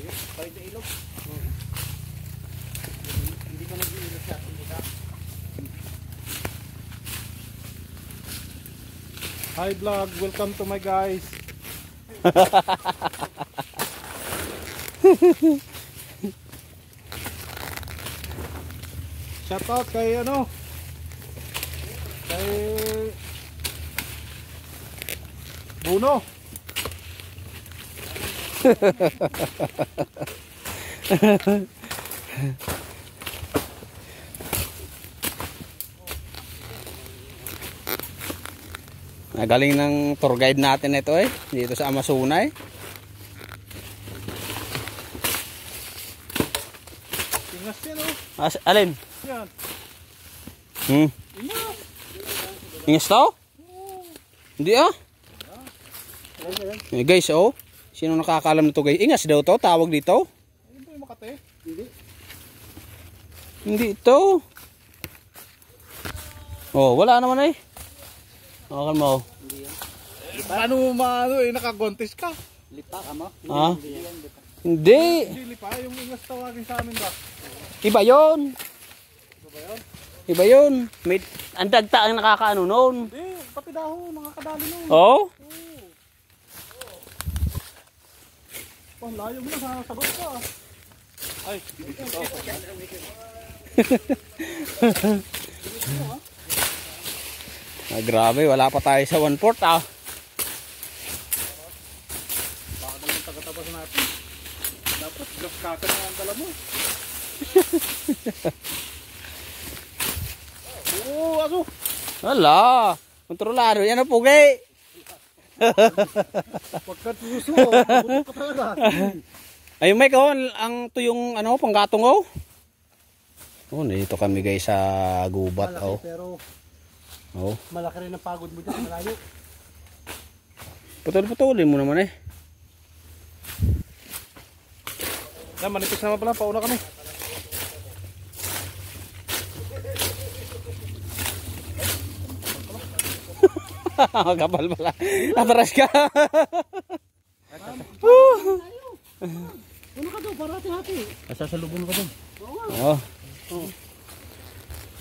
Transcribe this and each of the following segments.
Palit na ilog. Hindi ko nag-iilog sa atin dito. Hi vlog, welcome to my guys. Shout out kay ano? Kay Buno. Galing ng tour guide natin ito dito sa Amasunay. Tingas yan oh. Alin? Yan. Ingas to? Hindi guys sino nakakaalam nito guys? Ingas daw to, tawag dito. Ayun ba yung Makate? Hindi ito. Wala naman Okay mo. Paano nakagontis ka? Lipa ka mo? Hindi. Hindi lipa, yung ingas tawagin sa amin ba? Iba yun. Iba yun. May andagta ang nakakaano noon. Hindi, pati dahon, nakakadali noon. Oh, layo mo na, sasagot ka. Ay, dito. Grabe, wala pa tayo sa 1/4 Baka naman taga-tabas natin. Dapat grass cutter na ang dala mo. Aso. Wala. Kontrolado. Yan ang pugi. Pagkat gusto mo, mabuto ka talaga. Ayun, Mike, ang tuyong panggatong dito kami guys sa gubat. Malaki, pero malaki rin ang pagod mo dyan, malayo. Putol-putulin mo naman Yan, manipis naman pala, pauna kami. Kapal pala. Atras ka. Ano ka daw, para hati-hati. Sasalubong ka doon.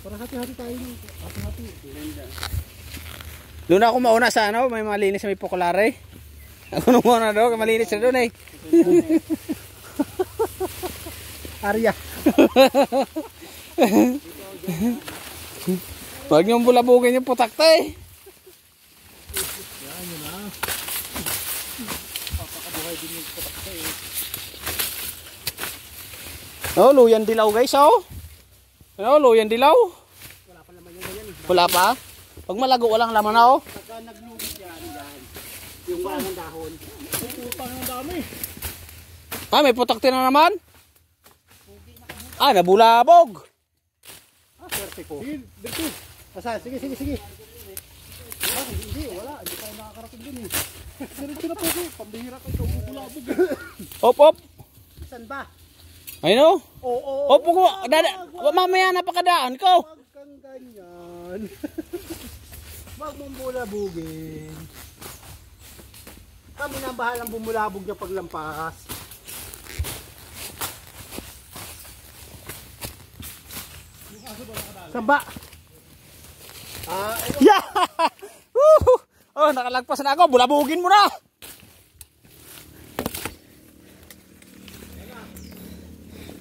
Para hati-hati tayo. Hati-hati. Doon ako mauna sa may malinis na may pokulare. Ako nung muna daw, malinis na doon Arya. Huwag niyong bulabugin yung putakta Yan, yun na. Papakabuhay din yung putakta luyan dilaw guys luyan dilaw. Wala pa naman yung ganyan. Wala pa? Pag malago walang laman Pagka naglugit yan, yung wala ng dahon. Utang ang dami. May putakti na naman. Nabulabog. Swerte ko. Sige, dito. Sige. Hindi, wala. Hindi tayo nakakarating dun Diretso na po ko. Pambihira ka ito, bubulabog. Op. Saan ba? Ayun Oo. Op ko. Mamaya napakadaan ko. Huwag kang ganyan. Huwag mong bulabugin. Kami na bahalang bumulabog niya paglampas. Saba. Yeah! Nakalagpas na ako. Bulabugin mo na.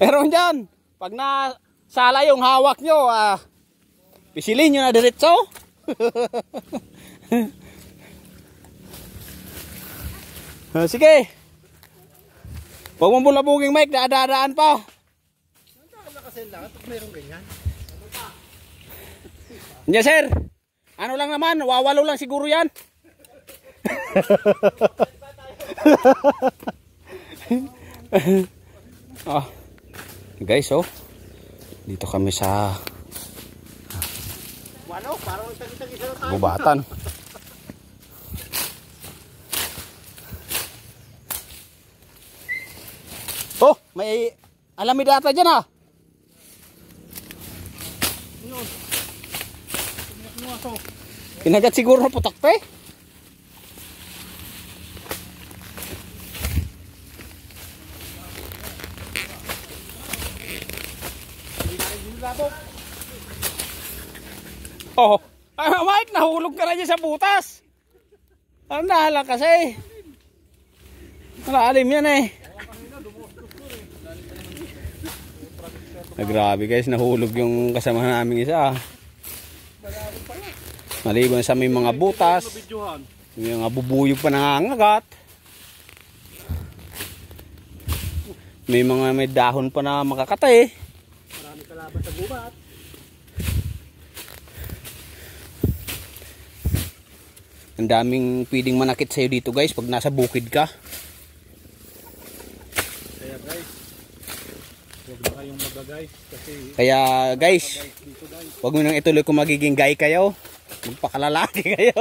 Meron dyan. Pag nasala yung hawak nyo, pisilin nyo na diretso. Sige. Huwag mong bulabugin, Mike. Dadaan pa. Nakasela at mayroong ganyan. Hindi, sir. Ano lang naman, wawalo lang siguro yan. Guys, dito kami sa Walo, parang tagi-tagi sa tayo. Gubatan. May alamid ata dyan ha. Kinagat siguro ng putakte. pasabog. Oh, ay, Mike, nahulog ka na dyan sa butas. Ang nahala kasi. Malalim yan eh. Grabe guys, nahulog yung kasama namin isa. Maliban sa may mga butas, may mga bubuyog pa nangangagat. May mga may dahon pa na makakatay. Marami kalaban sa gubat. Ang daming pwedeng manakit sa'yo dito guys pag nasa bukid ka. Kaya guys, huwag na kayong guys. Kasi Kaya guys, huwag mo nang ituloy kung magiging guy kayo. Magpakalalaki kayo.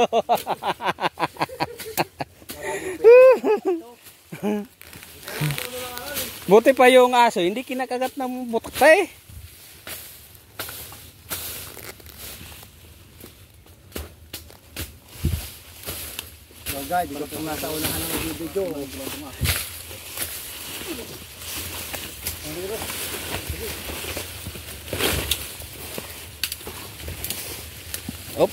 Buti pa yung aso, hindi kinakagat ng butak eh. So guys, dito po nasa unahan ng video. Op.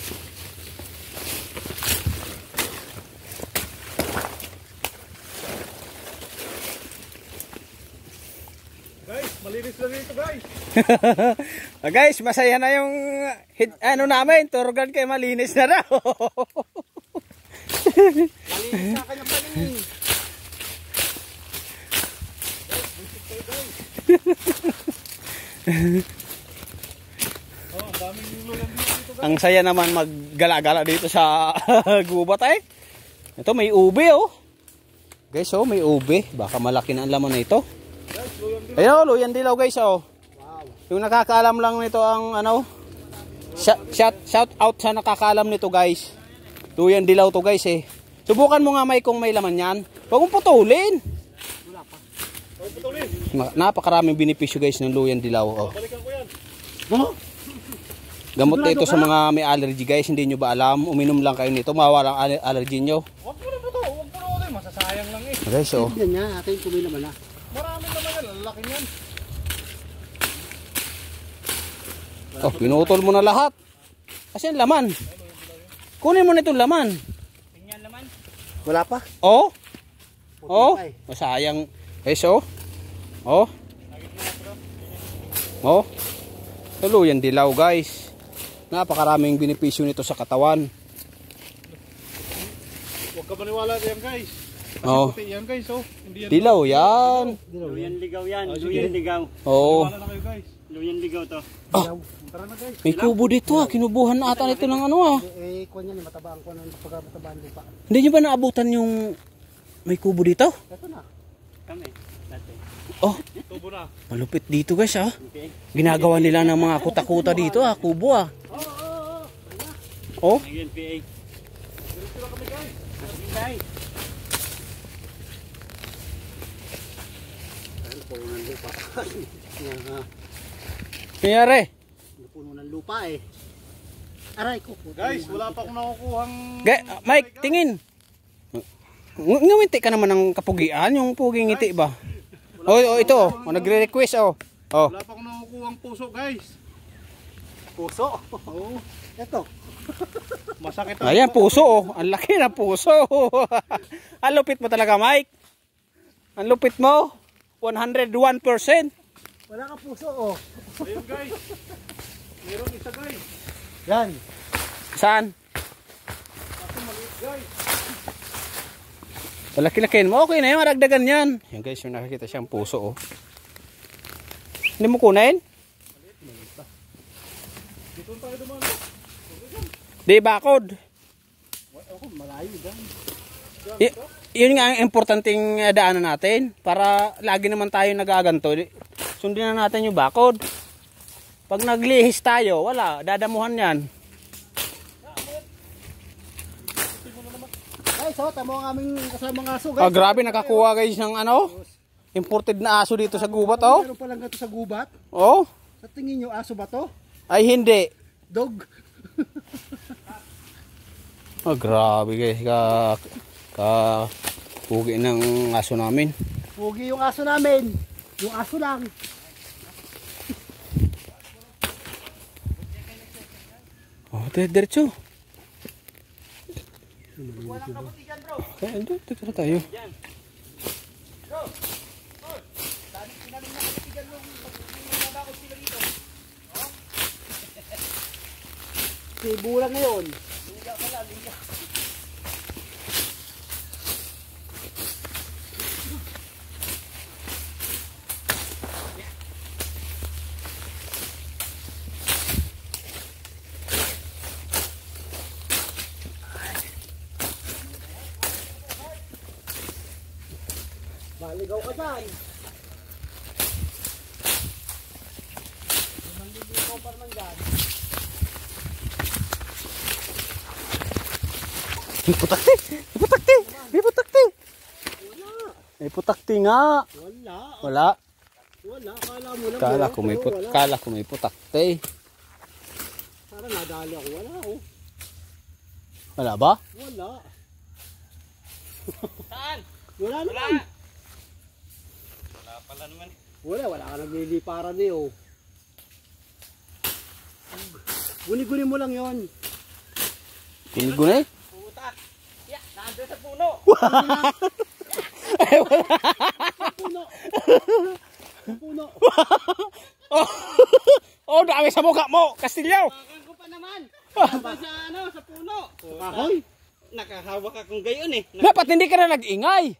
guys, malinis lang dito guys. Guys, masaya na yung ano namin, turugan kay malinis na raw. Malinis sa kanyang panin. Oh, ang daming lulan dito guys. Ang saya naman maggala-gala dito sa gubat eh. Ito may ube oh. Guys oh, may ube. Baka malaki na ang laman na ito. Guys, lulan dito. Ayun oh, luyan dilaw guys oh. Wow. Yung nakakaalam lang nito ang ano. Shout out sa nakakaalam nito guys. Luyan dilaw to guys eh. Subukan mo nga may kung may laman yan. Huwag mong putulin. Wala pa. Oh, putulin. Napakaraming benepisyo guys ng luyan dilaw oh. Balikan ko yan. Oh, Gamot na ito sa mga may allergy guys, hindi nyo ba alam? Uminom lang kayo nito, mawala ang allergy nyo. Huwag mo na po to. Huwag mo na po to. Masasayang lang eh. Guys oh. tignan niya, ating kumain naman na. Marami naman yan. Lalaki niyan. Oh, pinutol mo na lahat. Kasi ang laman. Kunin mo na itong laman. Tingnan naman. Wala pa. Oh. Oh. pa eh. Masayang. Guys oh. Oh. Oh. Tuluyan dilaw guys. Napakaraming benepisyo nito sa katawan. Huwag ka maniwala diyan guys. Kasi Oh. puti yan guys oh. Hindi yan. Dilaw yan. Luyan ligaw yan, Ah, sige. luyan ligaw. Oh. Maniwala na kayo guys. Luyan ligaw to. Tara na guys. May kubo dito ah. Kinubuhan na ata nito ng ano ah. Kuwan yan, matabaan ko ng pagkatabaan lupa. Hindi nyo ba naabutan yung may kubo dito? Ito na. Kami, dati. Oh. Tubo na. Malupit dito guys ah. Okay. Ginagawa nila ng mga kuta-kuta dito ah. Kubo ah. Oh. Ngayon, PA. Diretso na kami guys. Sige guys. Puno ng lupa. Nangyari. Puno ng lupa eh. Aray ko po. Guys, wala pa akong nakukuhang... Mike, tingin. Ngawinti ka naman ng kapugian, yung puging ngiti ba? Oh, ito oh. Nagre-request oh. Oh. Wala pa akong nakukuhang puso guys. Puso. Oo. Ito. Masakit Ayan, puso oh. Ang laki na puso. Ang lupit mo talaga, Mike. Ang lupit mo. 101%. Wala ka puso oh. Ayun guys. Meron isa guys. Yan. Saan? Kasi maliit guys. Malaki-lakin mo. Okay na yun, maragdagan yan. Yan guys, yung nakakita siyang puso oh. Hindi mo kunain? Dito tayo dumaan. Di bakod. Ako malayo dan. Yun nga ang importanteng daanan natin. Para lagi naman tayo nagaganto. Sundin na natin yung bakod. Pag naglihis tayo, wala. Dadamuhan yan. Ay, so tamo ang aming kasamang aso guys. Ah, grabe, nakakuha guys ng ano? Imported na aso dito sa gubat oh. Meron pa lang gato sa gubat. Oh. Sa tingin nyo, aso ba to? Ay hindi. Dog. Oh, grabe guys. Pugi ng aso namin. Pugi yung aso namin. Yung aso lang. Diretso. Kaya dito na tayo. Sibulan ngayon. Maligaw ka dyan. Manliligaw pa naman dyan. May putakti! May putakti! May putakti! May putakti nga! Wala. Wala. Wala. Akala mo lang. Kala ko may putakti. Parang nadali ako. Wala oh. Wala ba? Wala. Saan? Wala Wala. naman. Wala pala naman. Wala ka nagliliparan eh oh. Guni-guni mo lang yon. Pinigunay? Puta. Ya, nandun sa puno. Puno. Puno. Oh, dami sa mukha mo! Kastilyaw! Makan ko pa naman. Sa ano, sa puno. Kahoy. Nakahawak akong gayon eh. Dapat hindi ka na nag-ingay!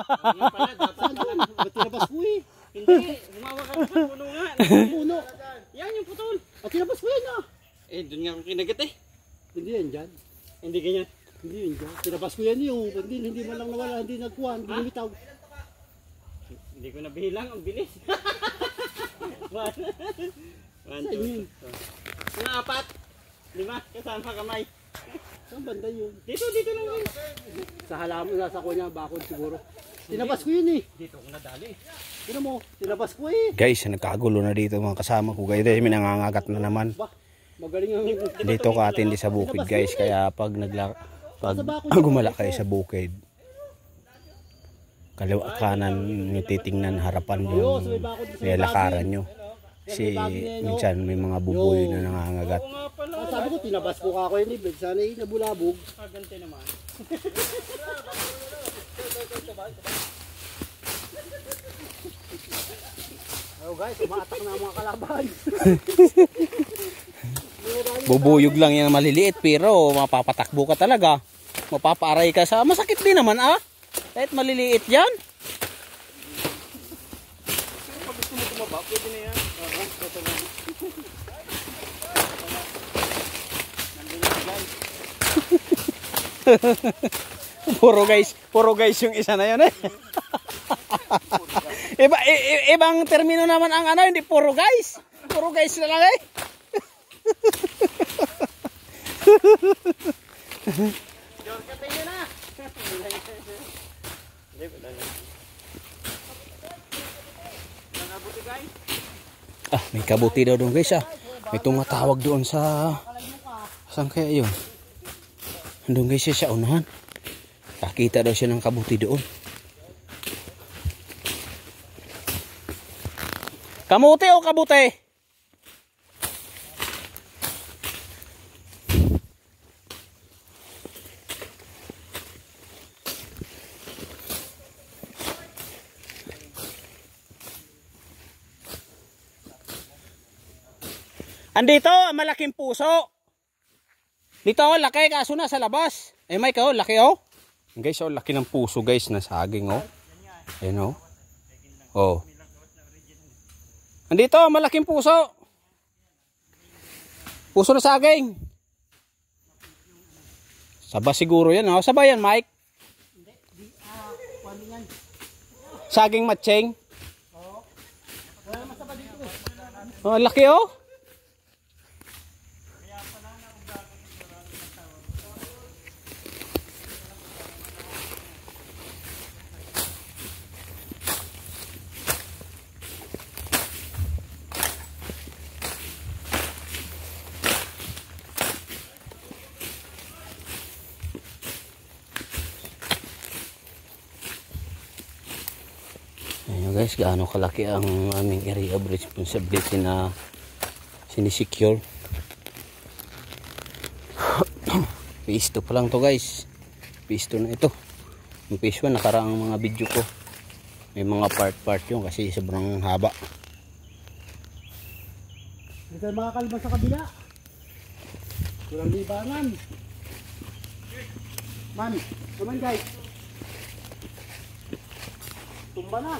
Nga pala, dapat pala. Ba't tinabas ko eh? Hindi, humawak ako sa puno nga. Puno. Yan yung putol. At tinabas ko yan ah. Eh, dun nga ako kinagat eh. Hindi yan dyan. Hindi ganyan. Hindi yan dyan. Tinabas ko yan yung hindi man lang nawala. Hindi nagkuhan. Hindi lumitaw. Hindi ko nabilang, ang bilis. One, Saan two, yun? mga 4. 5, kasama kamay. Saan banda yun? Dito lang yun. Sa halaman. Nasa ko niya. Bakod siguro. Tinabas ko yun eh. Dito ako nadali. Tignan mo. Tinabas ko eh. Guys, nagkagulo na dito mga kasama ko. Guys, may nangangagat na naman. Bah. Magaling ang... Dito ka atindi sa bukid guys. Kaya pag gumala kayo sa bukid, kaliwa kanan nyo titingnan harapan yung nilakaran nyo. Kasi minsan may mga buboy na nangangagat. Oo nga pala. Sabi ko, tinabas ko ka ako yun eh. Sana eh, nabulabog. Kagante naman. Oh guys, umaatak na ang mga kalaban. Bubuyog lang yan maliliit pero mapapatakbo ka talaga. Mapapaaray ka sa... Masakit din naman ah. Kahit maliliit yan. Pag gusto mo tumaba, pwede na yan. Oo, totoo lang. Nandun na guys. Puro guys yung isa na yun eh. Ibang termino naman ang ano, hindi puro guys. Puro guys na lang eh. Yorkate nyo na. Hindi, wala na. Nangabuti guys. Ah, may kabuti daw doon guys ah. May tumatawag doon sa... Saan kaya yun? Doon guys siya sa unahan. Kakita daw siya ng kabuti doon. Kamuti o kabuti? Andito, malaking puso. Dito, laki kaso na sa labas. Eh, Mike, oh, laki oh. Guys, oh, laki ng puso guys na saging oh. Ayan oh. Oh. Andito, malaking puso. Puso na saging. Saba siguro yan oh. Saba yan, Mike. Saging matching. Oh, laki oh. Ayan guys, gaano kalaki ang aming area of responsibility na sinisecure. Phase 2 pa lang to guys. Phase 2 na ito. Yung phase 1 nakaraang mga video ko. May mga part yun kasi sobrang haba. Hindi tayo makakalma sa kabila. Walang libangan. Man, naman guys. Tumba na.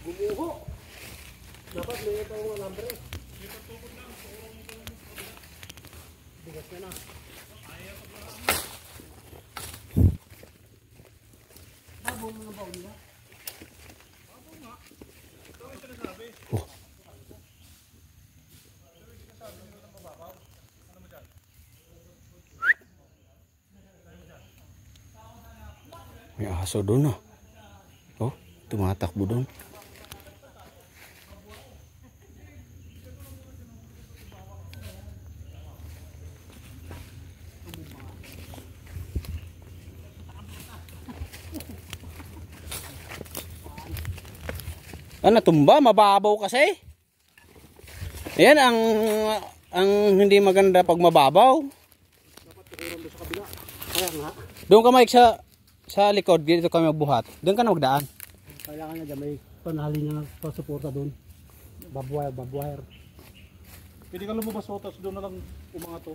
Gumuho. Dapat may ito ang alambre. Bigas ka na. Babaw mo na baon nila. May aso doon, oh. Tumatakbo doon. Natumba, mababaw kasi. Ayan ang hindi maganda pag mababaw. Doon ka Mike sa likod, dito kami magbuhat. Doon ka na magdaan. Kailangan niya may panali niya pasuporta doon. Babwire. Pwede ka lumabas o tapos doon na lang umangat to.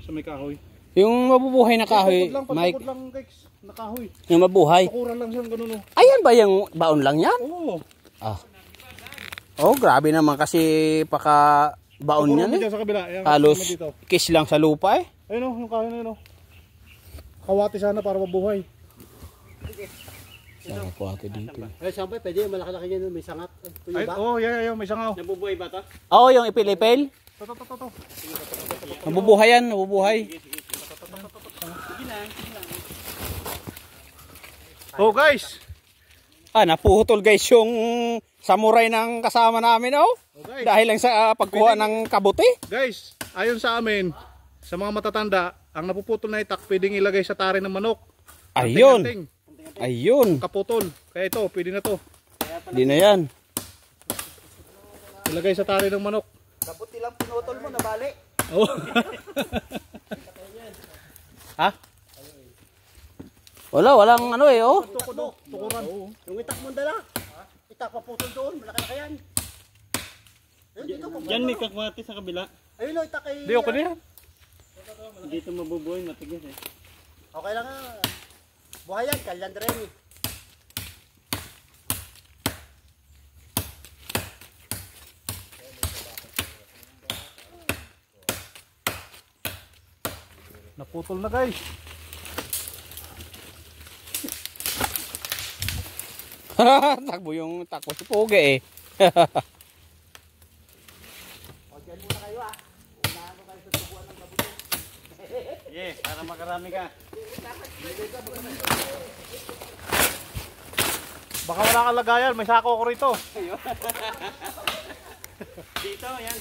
Sa may kahoy. Yung mabubuhay na kahoy, Mike. Pagpapod lang guys, na kahoy. Yung mabuhay. Pakuran lang siyang ganun oh. Ayan ba yung baon lang yan? Oo. Oh, grabe naman kasi paka baon yan eh. Sa kabila. Ayan, Halos dito. kiss lang sa lupa eh. Ayun oh, yung kahoy na yun oh. Kawati sana para mabuhay. Sana po ate dito. Eh, siyempre, pwede yung malaki-laki niya may sangat. Ay, oh, yeah, may sangaw. Nabubuhay ba to? Oo, yung ipil-ipil. To. Nabubuhay yan, nabubuhay. Oh guys. Naputol guys yung samurai ng kasama namin oh. Okay. Dahil lang sa pagkuha ng kabuti. Guys, ayon sa amin, sa mga matatanda, ang napuputol na itak pwedeng ilagay sa tari ng manok. Ayun. Ayun. Kaputol. Kaya ito, pwede na to. Di na yan. Ilagay sa tari ng manok. Kabuti lang pinutol mo, nabali. Oh. Ha? Walang ano eh oh. Tukuran. Yung itak mo dala. Itak paputol doon. Malaki-laki yan. Diyan may kakwati sa kabila. Ayun o, itak ay... Di okay na yan. Dito mabubuhay, matigas eh. Okay lang nga. Buhay yan, kalyan rin eh. Naputol na guys. Takbo si Pogi eh. Yeah, para makarami ka. Baka wala kang lagayan, may sako ko rito. Dito, yan.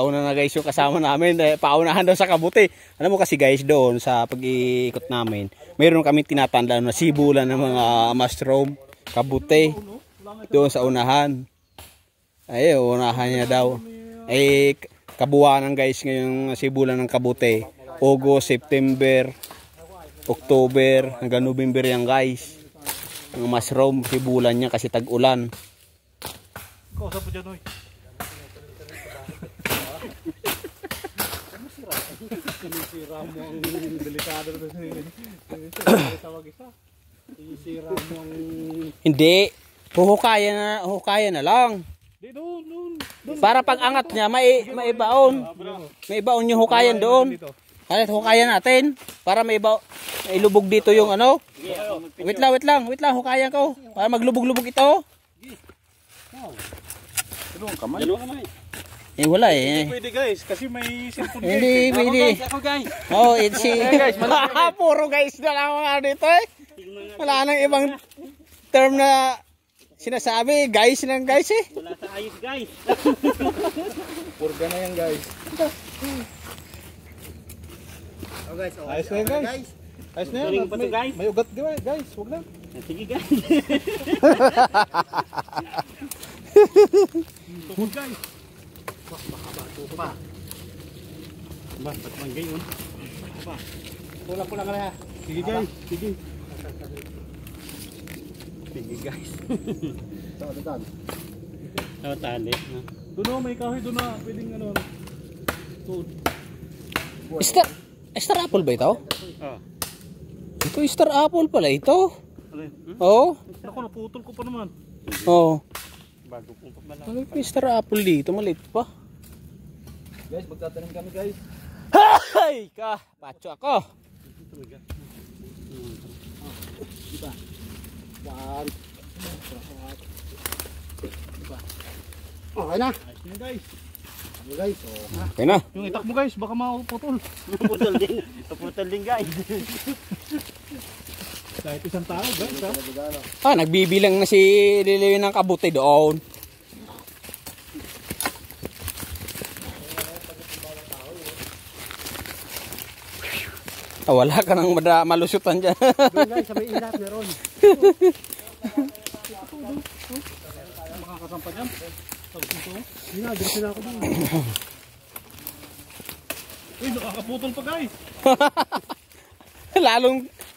Una na guys yung kasama namin. Paunahan daw sa kabuti. Alam mo kasi guys doon sa pag-iikot namin, mayroon kami tinatanda na sibulan ng mga mushroom, kabuti. Doon sa unahan. Ay, unahan niya daw. Ay, kabuuan guys ngayong sibulan ng kabuti. August, September, October, hanggang November yan guys. Ang mushroom, sibulan niya kasi tag-ulan. Kausap po dyan, oy. Sinisira mo ang delikado na tawag isa. Sinisira mo ang... Hindi, huhukayan na lang. Di, doon. Para pag angat niya, may ibaon. May ibaon yung hukayan doon. Kaya hukayan natin. Para may ilubog dito yung ano. Wait lang, hukayan ko. Para maglubog-lubog ito. Dalawang kamay. Eh wala eh. Pwede guys, kasi may cellphone Hindi, guys. hindi. Ako guys. Oh, it's puro guys na lang mga dito eh. Wala nang ibang term na sinasabi. Guys lang guys eh. Wala sa ayos guys. Purga na yan guys. Oh guys, okay. Ayos na yan guys. Ayos na yan. Galing pa to, guys. May ugat guys, huwag na. Sige guys. Tukod guys. Ba, ba't man gayon? Pula-pula ka na ha. Sige guys, sige. Sige guys. Ito, ito. Oh, tali. Doon o, may kahoy doon na. Pwedeng ano. Doon. Star apple ba ito? Ah. Ito star apple pala ito. Alin? Oo. Naku, naputol ko pa naman. Oo. Bago pong pagmalaki. Ano yung star apple dito? Maliit pa. Guys, magtatanim kami guys. Hay ka! Pacho ako. Diba? One. Okay na. Ayos na guys. Okay guys. Oh, ha. Okay na. Yung itak mo guys, baka maputol. Putol din. Putol din guys. Kahit isang tao guys ha. Nagbibilang na si Liliw ng kabuti doon. Wala ka nang malusutan dyan. Doon guys, sa may ilat meron. Makakasampa dyan. Tapos ito. Hindi na, diretso na ako doon. Uy, nakakaputol pa guys.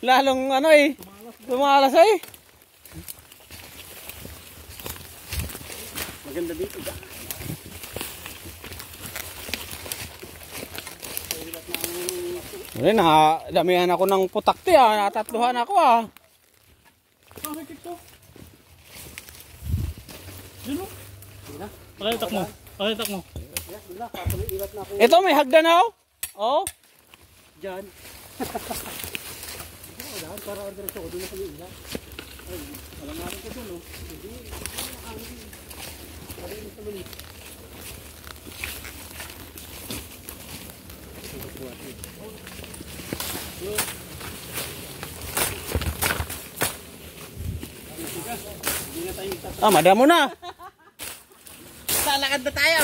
lalong ano eh. Tumalas eh. Maganda dito. Damihan ako ng putakti natatluhan ako Nakakikik to. Yun o. Pakitak mo. Pakitak mo. Ito may hagdan oh. Diyan. Para diretso ko doon na sa may ilat. Alam natin ko dun o. Madamo na. Lalakad na tayo.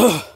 Ugh.